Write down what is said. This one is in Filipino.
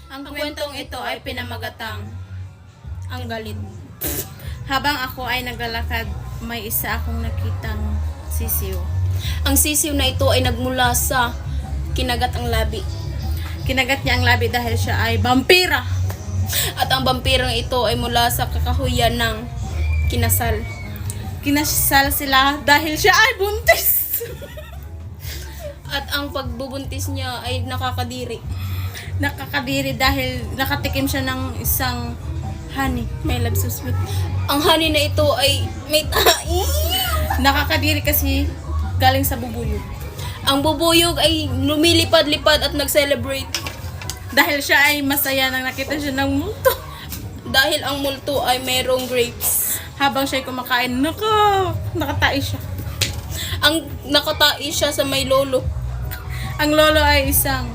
Ang kwentong ito ay pinamagatang ang galit. Habang ako ay naglalakad, may isa akong nakitang sisiw. Ang sisiw na ito ay nagmula sa kinagat ang labi. Kinagat niya ang labi dahil siya ay vampira. At ang vampirang ito ay mula sa kakahuyan ng kinasal. Kinasal sila dahil siya ay buntis. At ang pagbubuntis niya ay nakakadiri. Nakakadiri dahil nakatikim siya ng isang honey. My love so sweet. Ang honey na ito ay may Nakakadiri kasi galing sa bubuyog. Ang bubuyog ay lumilipad-lipad at nag-celebrate. Dahil siya ay masaya nang nakita siya ng multo. Dahil ang multo ay mayroong grapes. Habang siya ay kumakain, nakatai siya. Ang nakatai siya sa may lolo. Ang lolo ay isang